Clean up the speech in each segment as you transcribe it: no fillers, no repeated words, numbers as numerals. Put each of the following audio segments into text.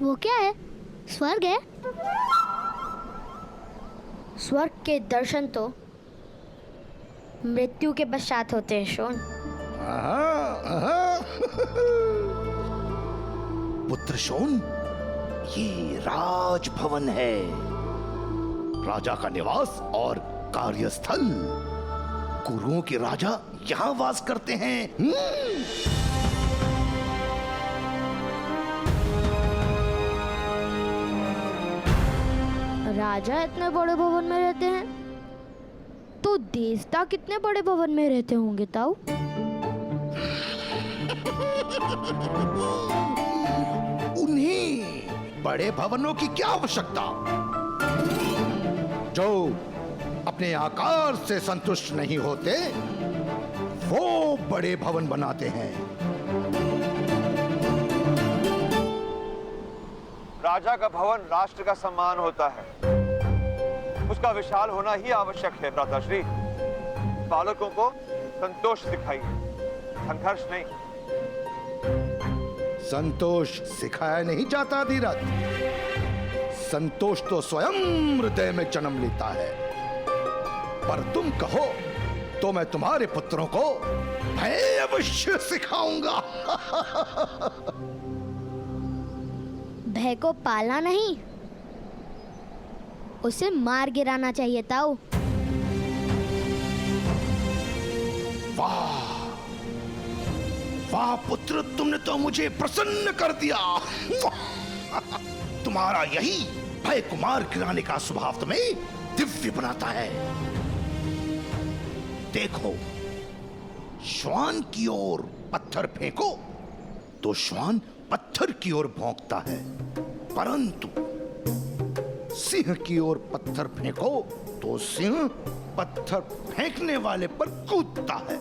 वो क्या है? स्वर्ग है? स्वर्ग के दर्शन तो मृत्यु के पश्चात होते हैं शोन। पुत्र शोन, ये राजभवन है, राजा का निवास और कार्यस्थल। गुरुओं के राजा यहाँ वास करते हैं। राजा इतने बड़े भवन में रहते हैं तो देवता कितने बड़े भवन में रहते होंगे ताऊ? उन्हीं बड़े भवनों की क्या आवश्यकता, जो अपने आकार से संतुष्ट नहीं होते, वो बड़े भवन बनाते हैं। राजा का भवन राष्ट्र का सम्मान होता है, उसका विशाल होना ही आवश्यक है। भ्राताश्री, बालकों को संतोष दिखाइए, संघर्ष नहीं। संतोष सिखाया नहीं जाता धीरज, संतोष तो स्वयं हृदय में जन्म लेता है। पर तुम कहो तो मैं तुम्हारे पुत्रों को भय अवश्य सिखाऊंगा। भय को पालना नहीं, उसे मार गिराना चाहिए ताऊ। वाह वाह पुत्र, तुमने तो मुझे प्रसन्न कर दिया। तुम्हारा यही भय को मार गिराने का स्वभाव तुम्हें दिव्य बनाता है। देखो, श्वान की ओर पत्थर फेंको तो श्वान पत्थर की ओर भौंकता है, परंतु सिंह की ओर पत्थर फेंको तो सिंह पत्थर फेंकने वाले पर कूदता है।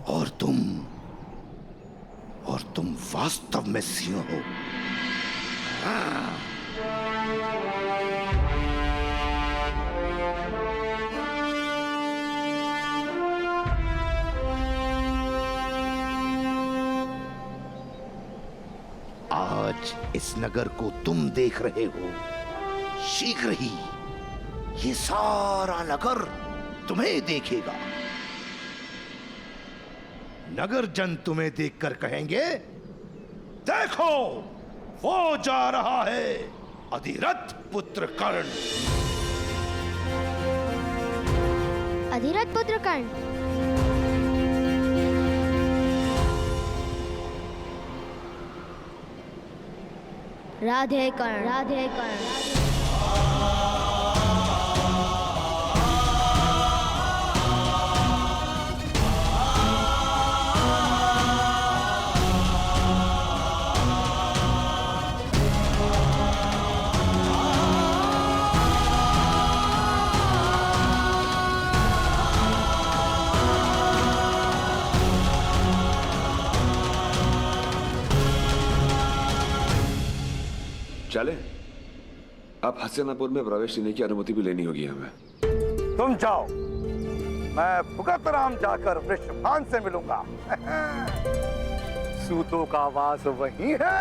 और तुम वास्तव में सिंह हो। आज इस नगर को तुम देख रहे हो, शीघ्र ही ये सारा नगर तुम्हें देखेगा। नगर जन तुम्हें देखकर कहेंगे, देखो वो जा रहा है अधिरथ पुत्र कर्ण। अधिरथ पुत्र कर्ण? राधे कर्ण, राधे कर्ण। चले, अब हस्तिनापुर में प्रवेश लेने की अनुमति भी लेनी होगी हमें। तुम जाओ, मैं भुगत राम जाकर वृषभान से मिलूंगा। सूतों का वास वही है।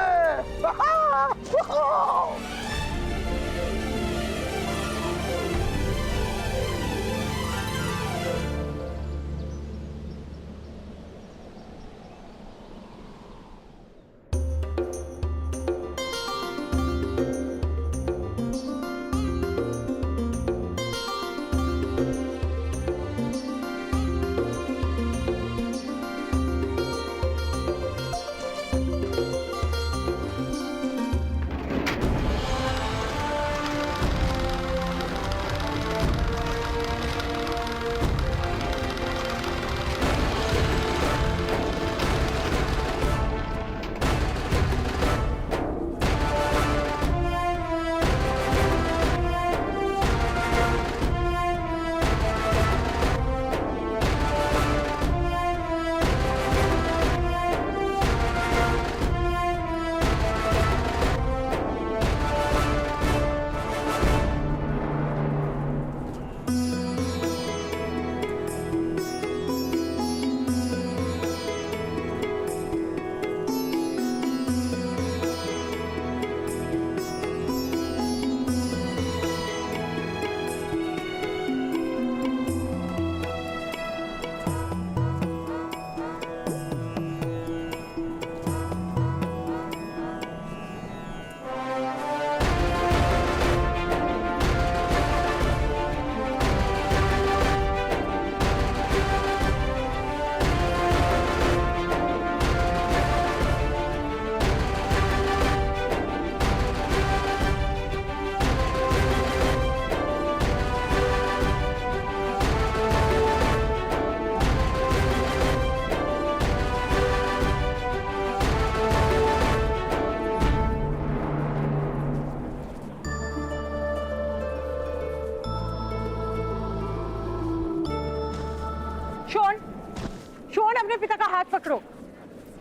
पिता का हाथ पकड़ो।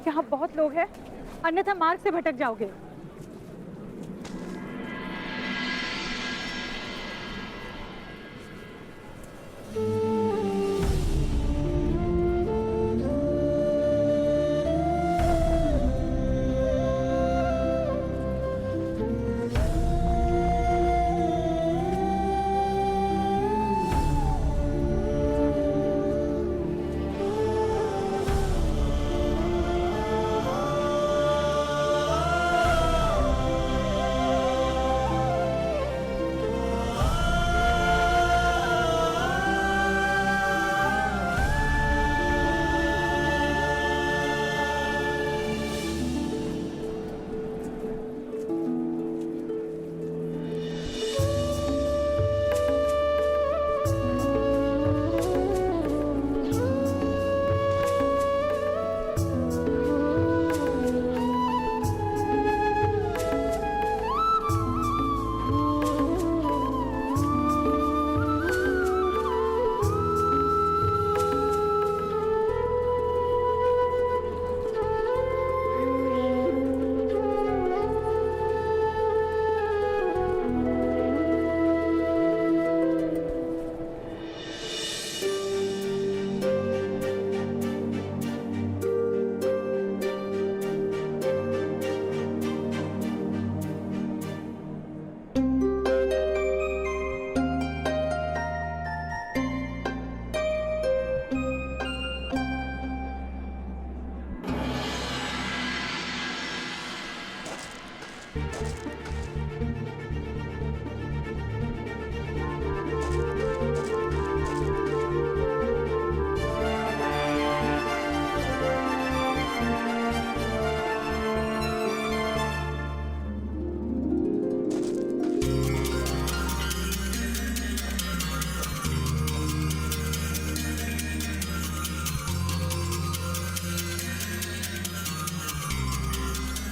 यहाँ बहुत लोग हैं, अन्यथा मार्ग से भटक जाओगे।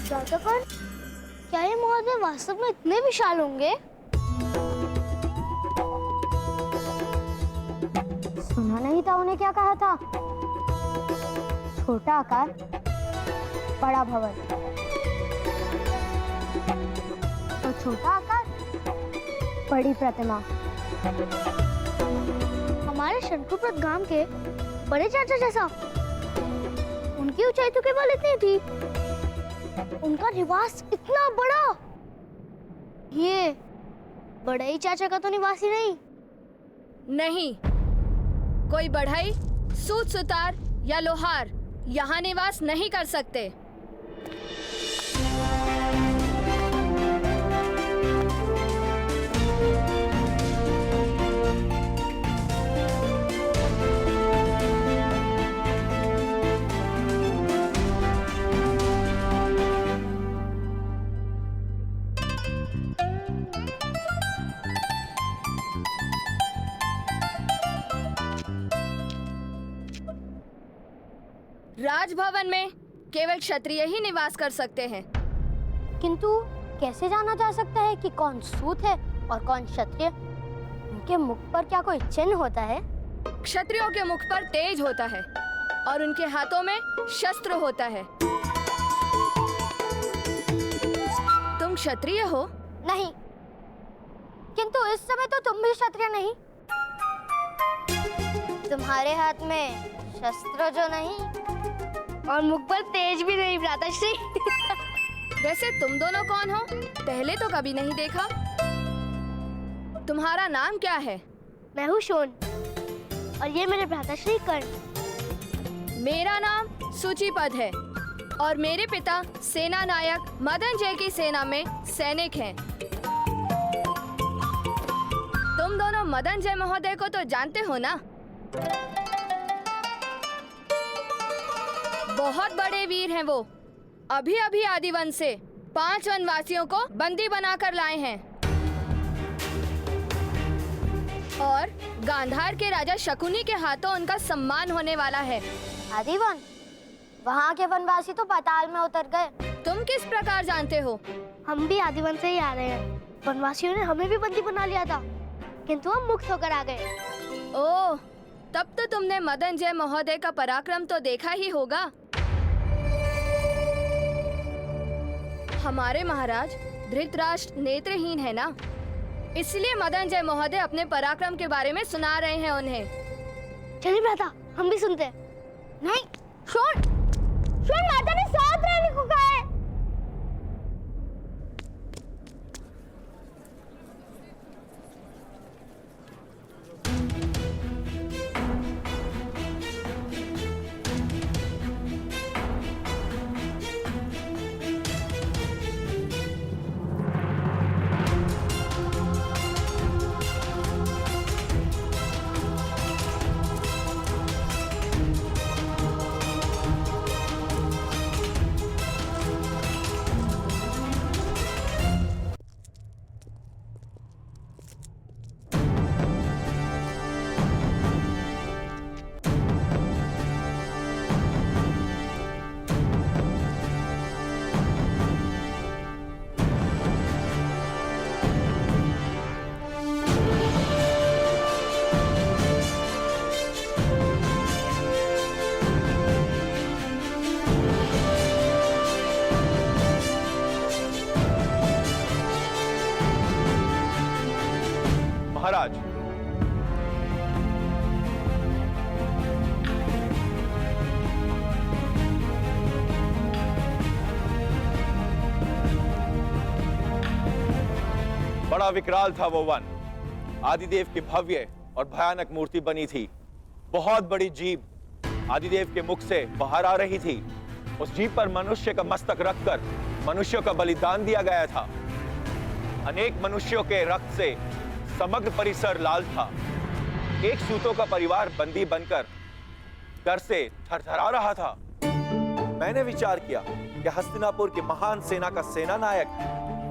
राधाकण, क्या ये महोदय वास्तव में इतने विशाल होंगे? सुना नहीं था उन्हें क्या कहा था? छोटा आकार, बड़ा भवन। तो छोटा आकार, बड़ी प्रतिमा। हमारे शंकुपत गांव के बड़े चाचा जैसा। उनकी ऊंचाई तो केवल इतनी थी, उनका निवास इतना बड़ा। ये बड़ाई चाचा का तो निवास ही नहीं। नहीं, कोई बढ़ई, सूत सुतार या लोहार यहाँ निवास नहीं कर सकते। राजभवन में केवल क्षत्रिय ही निवास कर सकते हैं। किंतु कैसे जाना जा सकता है कि कौन सूत है और कौन क्षत्रिय? उनके मुख पर क्या कोई चिन्ह होता है? क्षत्रियों के मुख पर तेज होता है और उनके हाथों में शस्त्र होता है। तुम क्षत्रिय हो? नहीं, किंतु इस समय तो तुम भी क्षत्रिय नहीं। तुम्हारे हाथ में शस्त्र जो नहीं और मुख पर तेज भी नहीं, भ्राताश्री। वैसे तुम दोनों कौन हो? पहले तो कभी नहीं देखा। तुम्हारा नाम क्या है? मैं हूँ शोन और ये मेरे भ्राताश्री कर्ण। मेरा नाम सूचीपद है और मेरे पिता सेना नायक मदन जय की सेना में सैनिक हैं। तुम दोनों मदन जय महोदय को तो जानते हो ना? बहुत बड़े वीर हैं वो। अभी अभी आदिवन से 5 वनवासियों को बंदी बनाकर लाए हैं और गांधार के राजा शकुनी के हाथों उनका सम्मान होने वाला है। आदिवन? वहाँ के वनवासी तो पाताल में उतर गए। तुम किस प्रकार जानते हो? हम भी आदिवन से ही आ रहे हैं। वनवासियों ने हमें भी बंदी बना लिया था, किंतु हम मुक्त होकर आ गए। ओह, तब तो तुमने मदन जय महोदय का पराक्रम तो देखा ही होगा। हमारे महाराज धृतराष्ट्र नेत्रहीन है ना, इसलिए मदन जय महोदय अपने पराक्रम के बारे में सुना रहे हैं उन्हें। चलिए भ्राता, हम भी सुनते हैं। नहीं, शोन, शोन, माता ने साथ रहने को कहा है। महाराज, बड़ा विकराल था वो वन। आदिदेव की भव्य और भयानक मूर्ति बनी थी। बहुत बड़ी जीभ आदिदेव के मुख से बाहर आ रही थी। उस जीभ पर मनुष्य का मस्तक रखकर मनुष्यों का बलिदान दिया गया था। अनेक मनुष्यों के रक्त से समग्र परिसर लाल था। एक सूतों का परिवार बंदी बनकर डर से थरथरा रहा था। मैंने विचार किया कि हस्तिनापुर की महान सेना का सेना नायक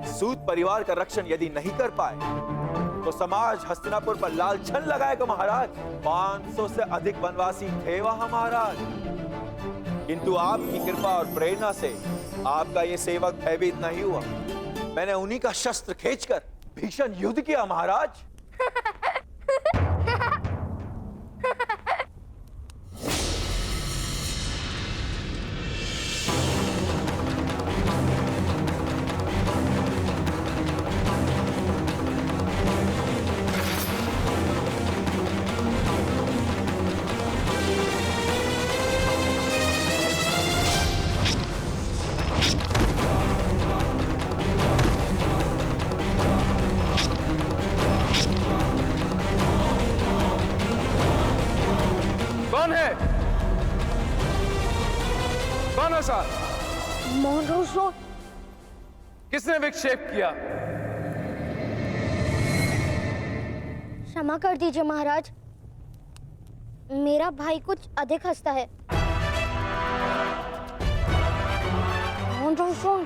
सूत परिवार का रक्षण यदि नहीं कर पाए तो समाज हस्तिनापुर पर लालछन लगाएगा महाराज। 500 से अधिक वनवासी थे वहां महाराज, किंतु आपकी कृपा और प्रेरणा से आपका ये सेवक भयभीत नहीं हुआ। मैंने उन्हीं का शस्त्र खींचकर भीषण युद्ध किया महाराज। कौन है? कौन है साहब? मोहन रोशो, किसने विक्षेप किया? क्षमा कर दीजिए महाराज, मेरा भाई कुछ अधिक हंसता है। मोहन रोशो,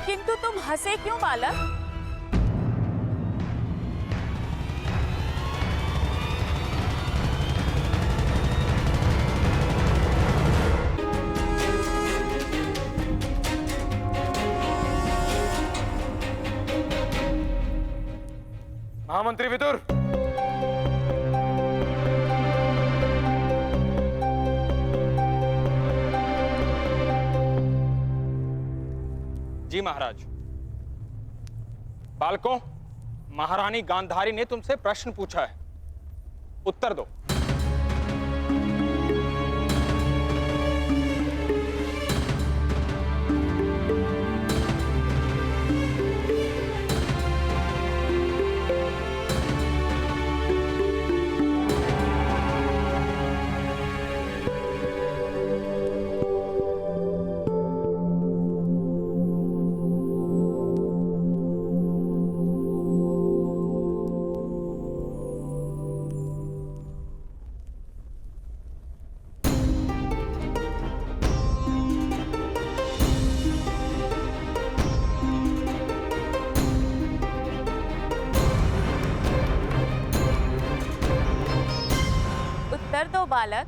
किंतु तुम हंसे क्यों बालक? महामंत्री विदुर, जी महाराज। बालकों, महारानी गांधारी ने तुमसे प्रश्न पूछा है, उत्तर दो। उत्तर दो बालक,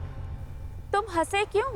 तुम हंसे क्यों?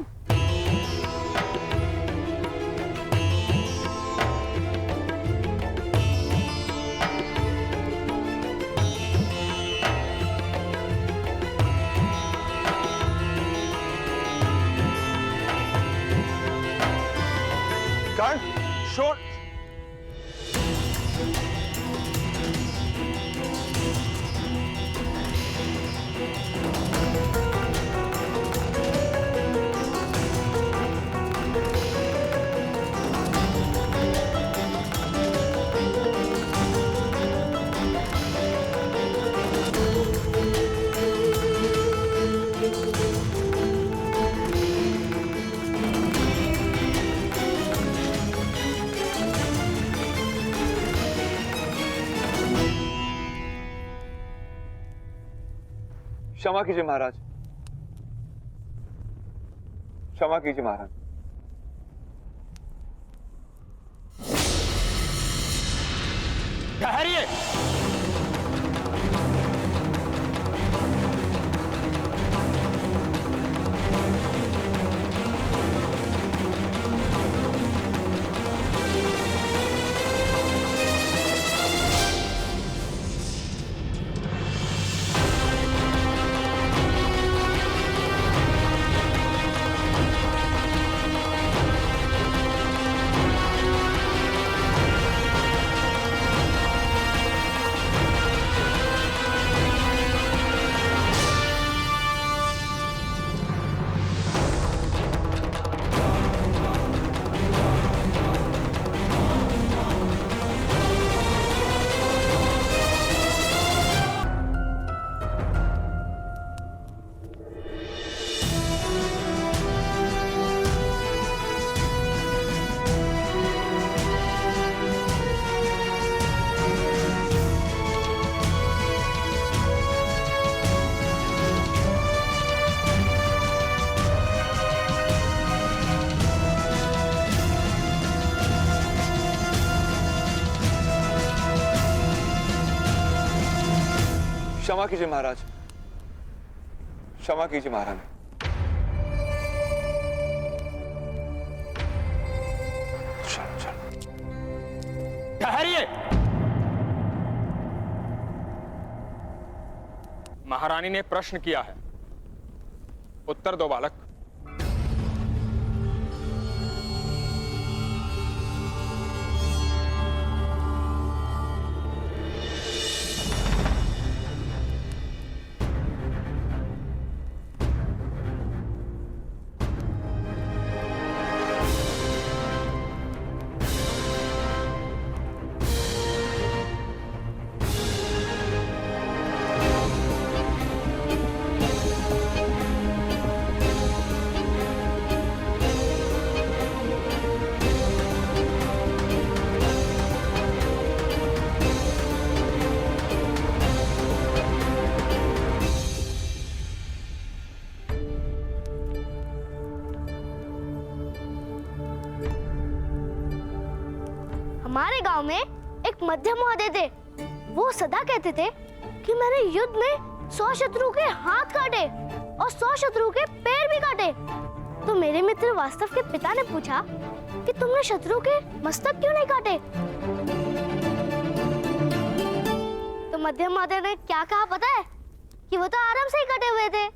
क्षमा कीजिए महाराज, क्षमा कीजिए महाराज। ठहरिए। क्षमा कीजिए महाराज, क्षमा कीजिए महारानी। चलो चलो। ठहरिए। महारानी ने प्रश्न किया है, उत्तर दो बालक। हमारे गांव में एक मध्य महोदय थे। वो सदा कहते थे कि मैंने युद्ध में 100 शत्रु के हाथ काटे और 100 शत्रु के पैर भी काटे। तो मेरे मित्र वास्तव के पिता ने पूछा कि तुमने शत्रु के मस्तक क्यों नहीं काटे? तो मध्य महोदय ने क्या कहा पता है? कि वो तो आराम से ही कटे हुए थे।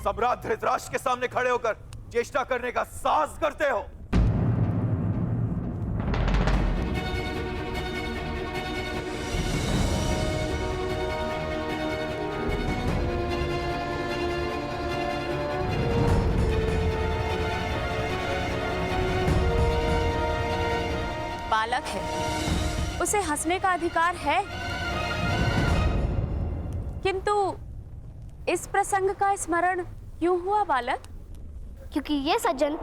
सम्राट धृतराष्ट्र के सामने खड़े होकर चेष्टा करने का साहस करते हो। बालक है, उसे हंसने का अधिकार है, किंतु इस प्रसंग का स्मरण क्यों हुआ बालक? क्योंकि ये सज्जन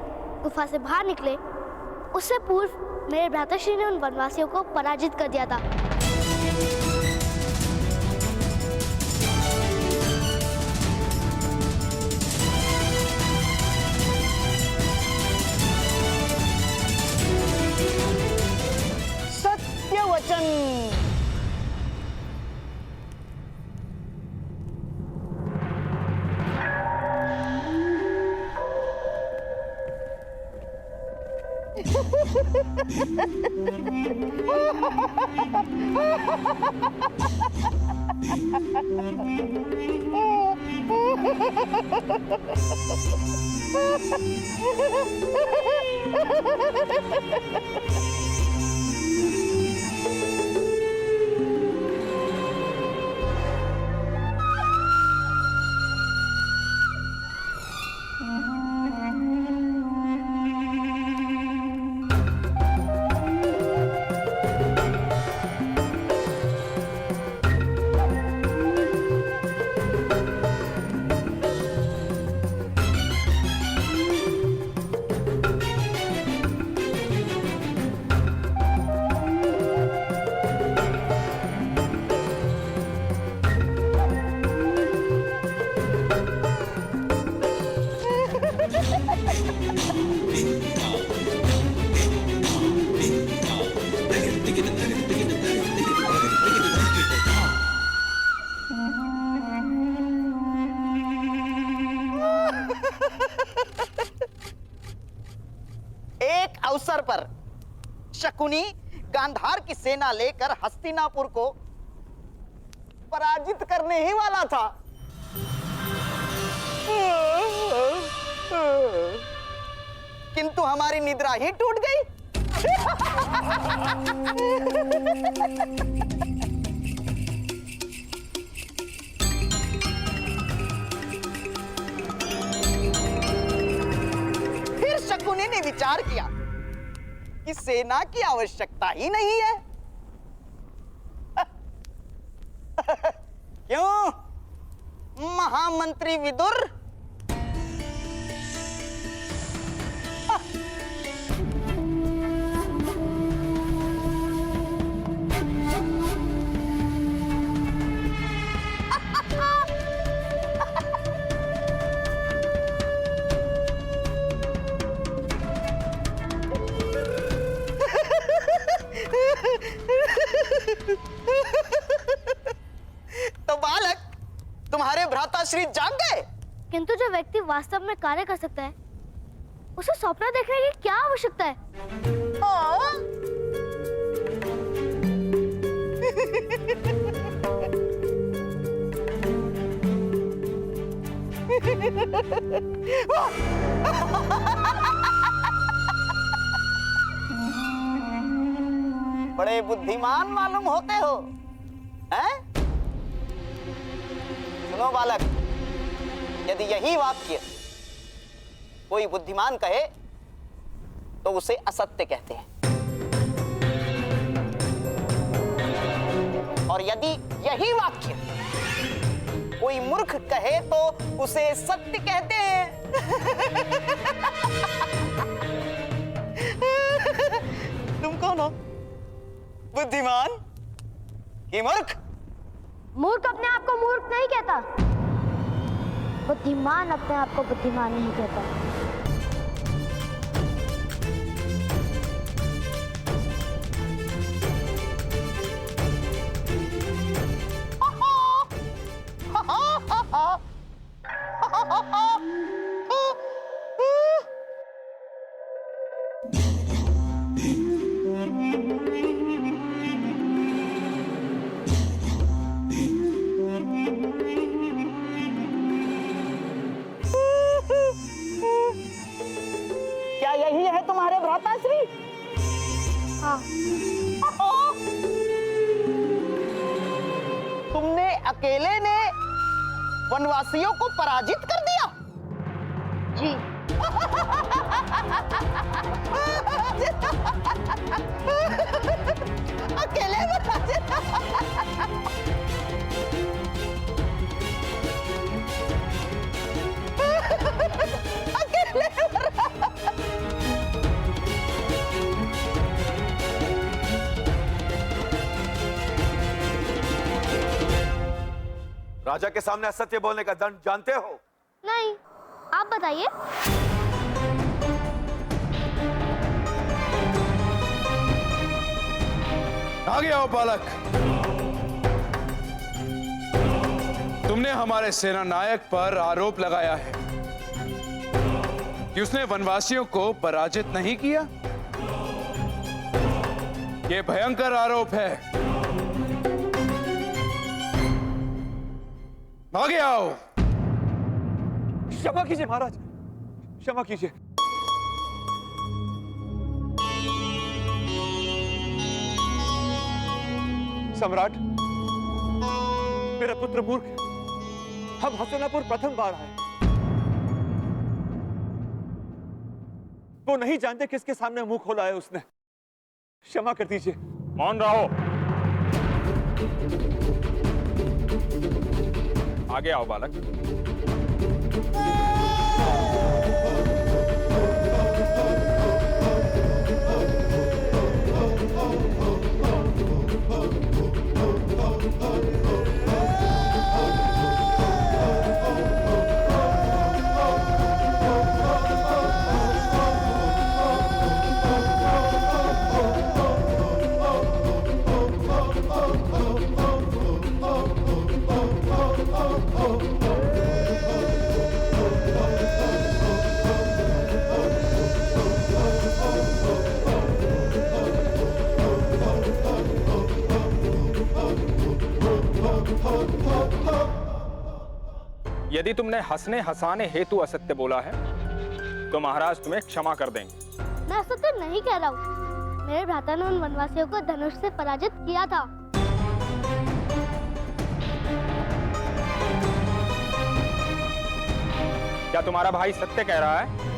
गुफा से बाहर निकले उससे पूर्व मेरे भ्राताश्री ने उन वनवासियों को पराजित कर दिया था। सत्य वचन। पर शकुनी गांधार की सेना लेकर हस्तिनापुर को पराजित करने ही वाला था। किंतु हमारी निद्रा ही टूट गई। फिर शकुनी ने विचार किया कि सेना की आवश्यकता ही नहीं है। क्यों महामंत्री विदुर? तो बालक, तुम्हारे भ्राताश्री जाग गए। किंतु जो व्यक्ति वास्तव में कार्य कर सकता है उसे स्वप्न देखने की क्या आवश्यकता है? बड़े बुद्धिमान मालूम होते हो, हैं? सुनो बालक, यदि यही वाक्य कोई बुद्धिमान कहे तो उसे असत्य कहते हैं, और यदि यही वाक्य कोई मूर्ख कहे तो उसे सत्य कहते हैं। तुम कौन हो, बुद्धिमान कि मूर्ख? मूर्ख अपने आप को मूर्ख नहीं कहता, बुद्धिमान अपने आप को बुद्धिमान नहीं कहता। क्या यही है तुम्हारे भ्राताश्री? हाँ। तुमने अकेले ने वनवासियों को पराजित कर दिया? जी। अकेले पराजित? अकेले राजा के सामने असत्य बोलने का दंड जानते हो? नहीं, आप बताइए। आगे आओ बालक। तुमने हमारे सेना नायक पर आरोप लगाया है कि उसने वनवासियों को पराजित नहीं किया। यह भयंकर आरोप है। आगे आओ। क्षमा कीजिए महाराज, क्षमा कीजिए। सम्राट, मेरा पुत्र मूर्ख है। हम हस्तिनापुर प्रथम बार आए। वो नहीं जानते किसके सामने मुंह खोला है उसने। क्षमा कर दीजिए। मौन रहो। आगे आओ बालक। यदि तुमने हंसने हंसाने हेतु असत्य बोला है तो महाराज तुम्हें क्षमा कर देंगे। मैं असत्य नहीं कह रहा हूँ। मेरे भ्राता ने उन वनवासियों को धनुष से पराजित किया था। क्या तुम्हारा भाई सत्य कह रहा है?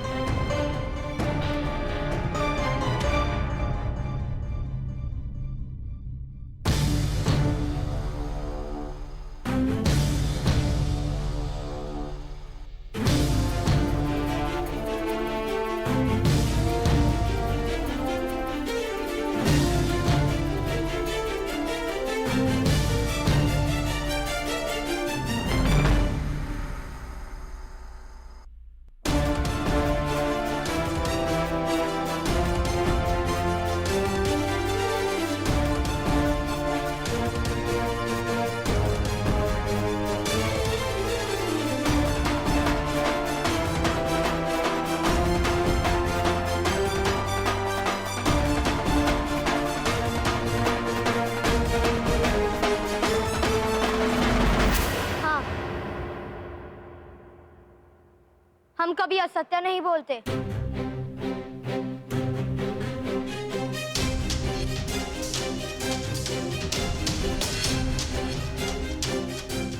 हम कभी असत्य नहीं बोलते।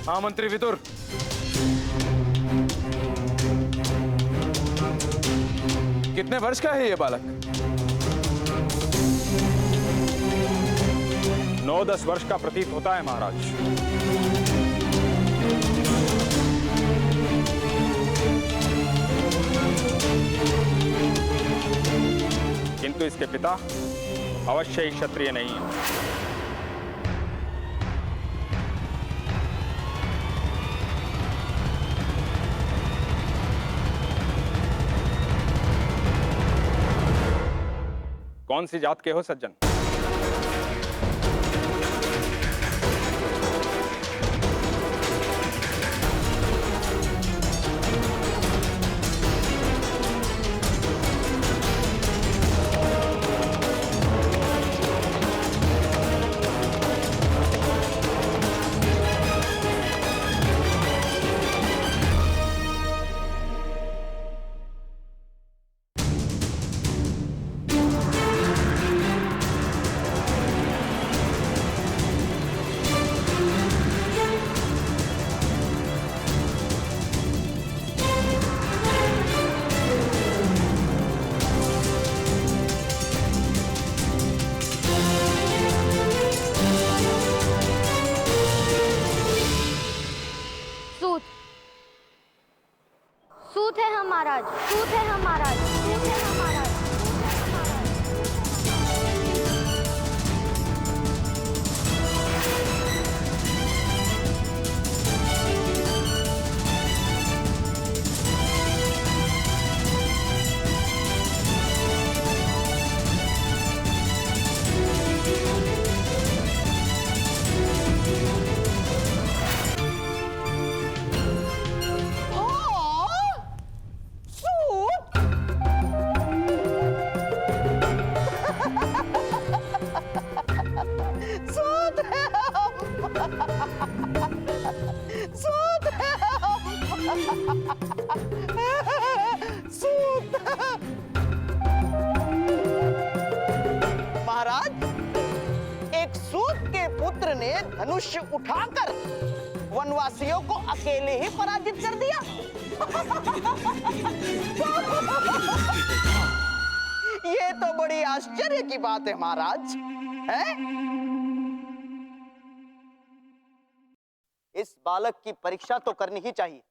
हाँ मंत्री विदुर, कितने वर्ष का है ये बालक? 9-10 वर्ष का प्रतीत होता है महाराज। किंतु इसके पिता अवश्य ही क्षत्रिय नहीं है। कौन सी जात के हो सज्जन? सूत है हम महाराज, सूत है हम महाराज, सूत है हम महाराज। महाराज, एक सूत के पुत्र ने धनुष उठाकर वनवासियों को अकेले ही पराजित कर दिया। ये तो बड़ी आश्चर्य की बात है महाराज, है? इस बालक की परीक्षा तो करनी ही चाहिए।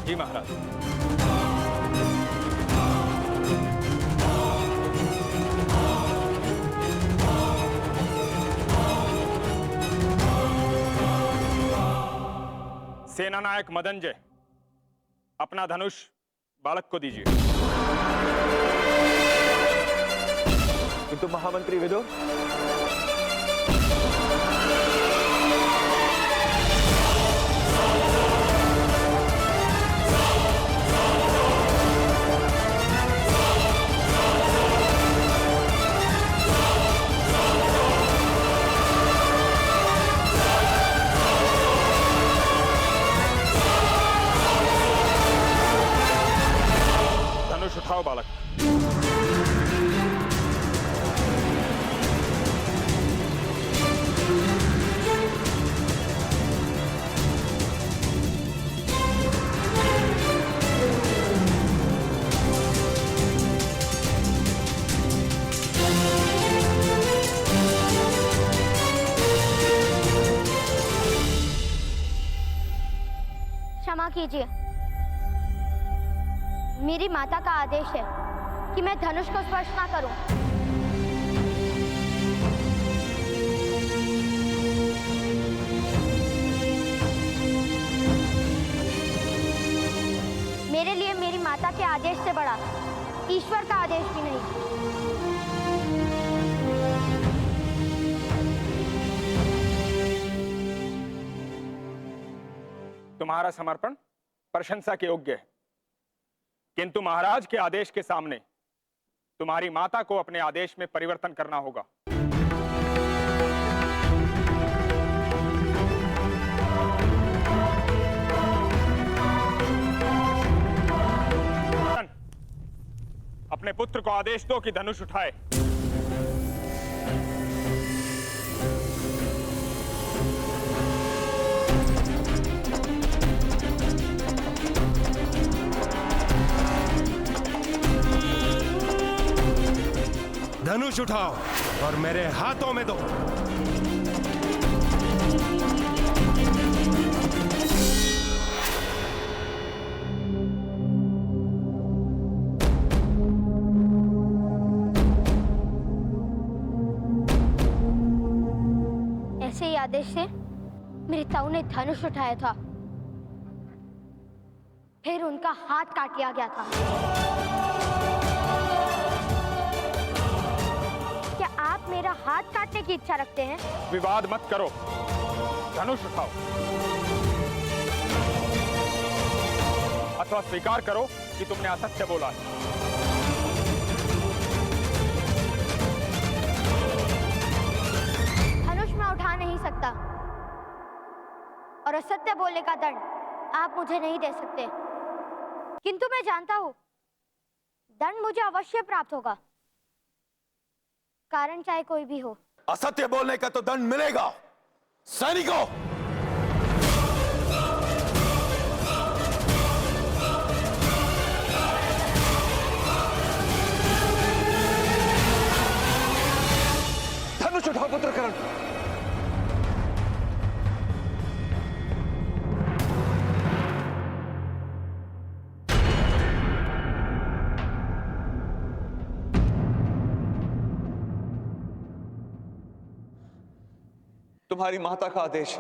जी महाराज। सेना नायक मदनजय, अपना धनुष बालक को दीजिए। किंतु महामंत्री विदुर, बालक। क्षमा कीजिए, मेरी माता का आदेश है कि मैं धनुष को स्पर्श ना करूं। मेरे लिए मेरी माता के आदेश से बड़ा ईश्वर का आदेश भी नहीं। तुम्हारा समर्पण प्रशंसा के योग्य है, किंतु महाराज के आदेश के सामने तुम्हारी माता को अपने आदेश में परिवर्तन करना होगा। अपने पुत्र को आदेश दो कि धनुष उठाए। धनुष उठाओ और मेरे हाथों में दो। ऐसे ही आदेश से मेरे ताऊ ने धनुष उठाया था, फिर उनका हाथ काट लिया गया था। क्या आप मेरा हाथ काटने की इच्छा रखते हैं? विवाद मत करो, धनुष उठाओ अथवा स्वीकार करो कि तुमने असत्य बोला है। धनुष मैं उठा नहीं सकता और असत्य बोलने का दंड आप मुझे नहीं दे सकते, किंतु मैं जानता हूं दंड मुझे अवश्य प्राप्त होगा, कारण चाहे कोई भी हो। असत्य बोलने का तो दंड मिलेगा। सैनिकों, धनुष उठाओ पुत्र करण। तुम्हारी माता का आदेश।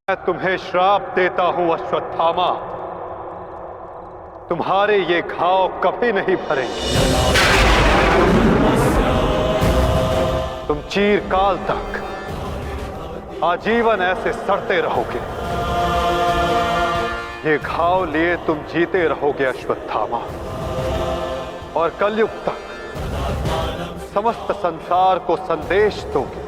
मैं तुम्हें श्राप देता हूं अश्वत्थामा, तुम्हारे ये घाव कभी नहीं भरेंगे। तुम चिरकाल तक आजीवन ऐसे सड़ते रहोगे। ये घाव लिए तुम जीते रहोगे अश्वत्थामा, और कलयुग तक समस्त संसार को संदेश दोगे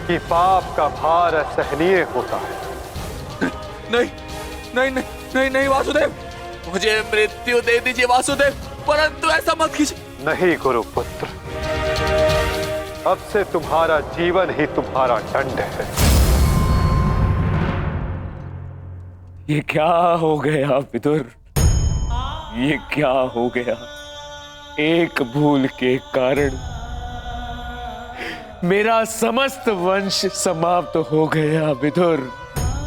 कि पाप का भार असहनीय होता है। नहीं नहीं नहीं नहीं नहीं वासुदेव, मुझे मृत्यु दे दीजिए वासुदेव, परंतु ऐसा मत कीजिए। नहीं गुरुपुत्र, अब से तुम्हारा जीवन ही तुम्हारा दंड है। ये क्या हो गया विदुर, ये क्या हो गया? एक भूल के कारण मेरा समस्त वंश समाप्त हो गया विदुर,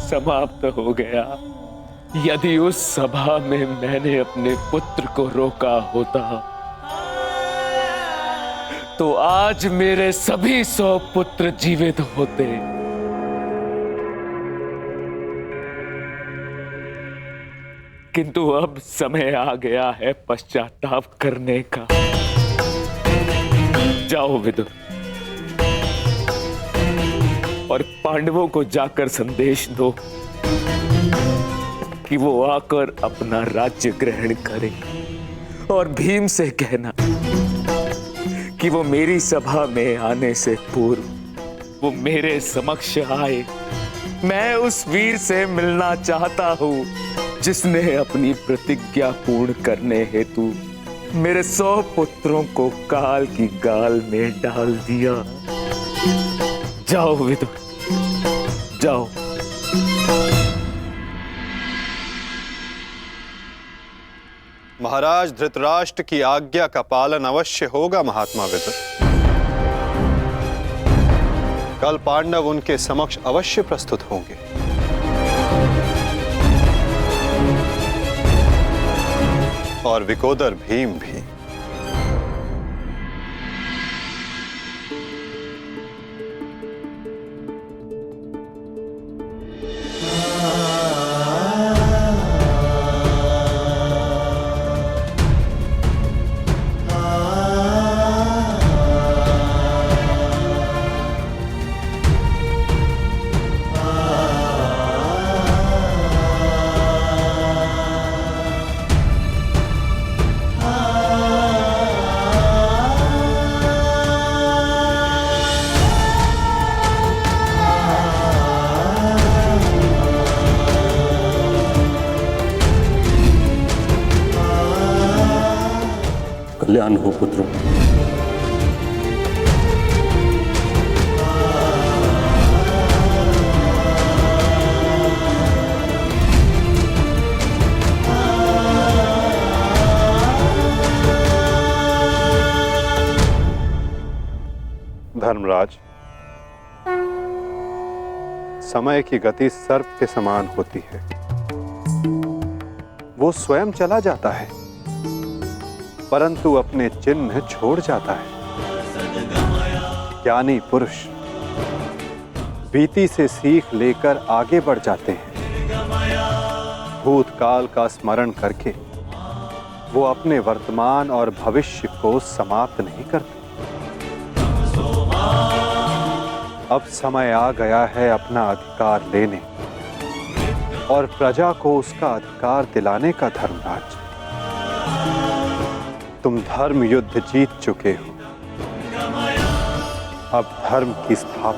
समाप्त हो गया। यदि उस सभा में मैंने अपने पुत्र को रोका होता तो आज मेरे सभी 100 पुत्र जीवित होते। किंतु अब समय आ गया है पश्चाताप करने का। जाओ विदुर और पांडवों को जाकर संदेश दो कि वो आकर अपना राज्य ग्रहण करें, और भीम से कहना कि वो मेरी सभा में आने से पूर्व वो मेरे समक्ष आए। मैं उस वीर से मिलना चाहता हूं जिसने अपनी प्रतिज्ञा पूर्ण करने हेतु मेरे 100 पुत्रों को काल की गाल में डाल दिया। जाओ विदुर, जाओ। महाराज धृतराष्ट्र की आज्ञा का पालन अवश्य होगा महात्मा विदुर। कल पांडव उनके समक्ष अवश्य प्रस्तुत होंगे। और विकोदर भीम भी। कल्याण हो पुत्रों। धर्मराज, समय की गति सर्प के समान होती है। वो स्वयं चला जाता है परंतु अपने चिन्ह छोड़ जाता है। ज्ञानी पुरुष बीती से सीख लेकर आगे बढ़ जाते हैं। भूतकाल का स्मरण करके वो अपने वर्तमान और भविष्य को समाप्त नहीं करते। अब समय आ गया है अपना अधिकार लेने और प्रजा को उसका अधिकार दिलाने का। धर्मराज, तुम धर्म युद्ध जीत चुके हो। अब धर्म की स्थापना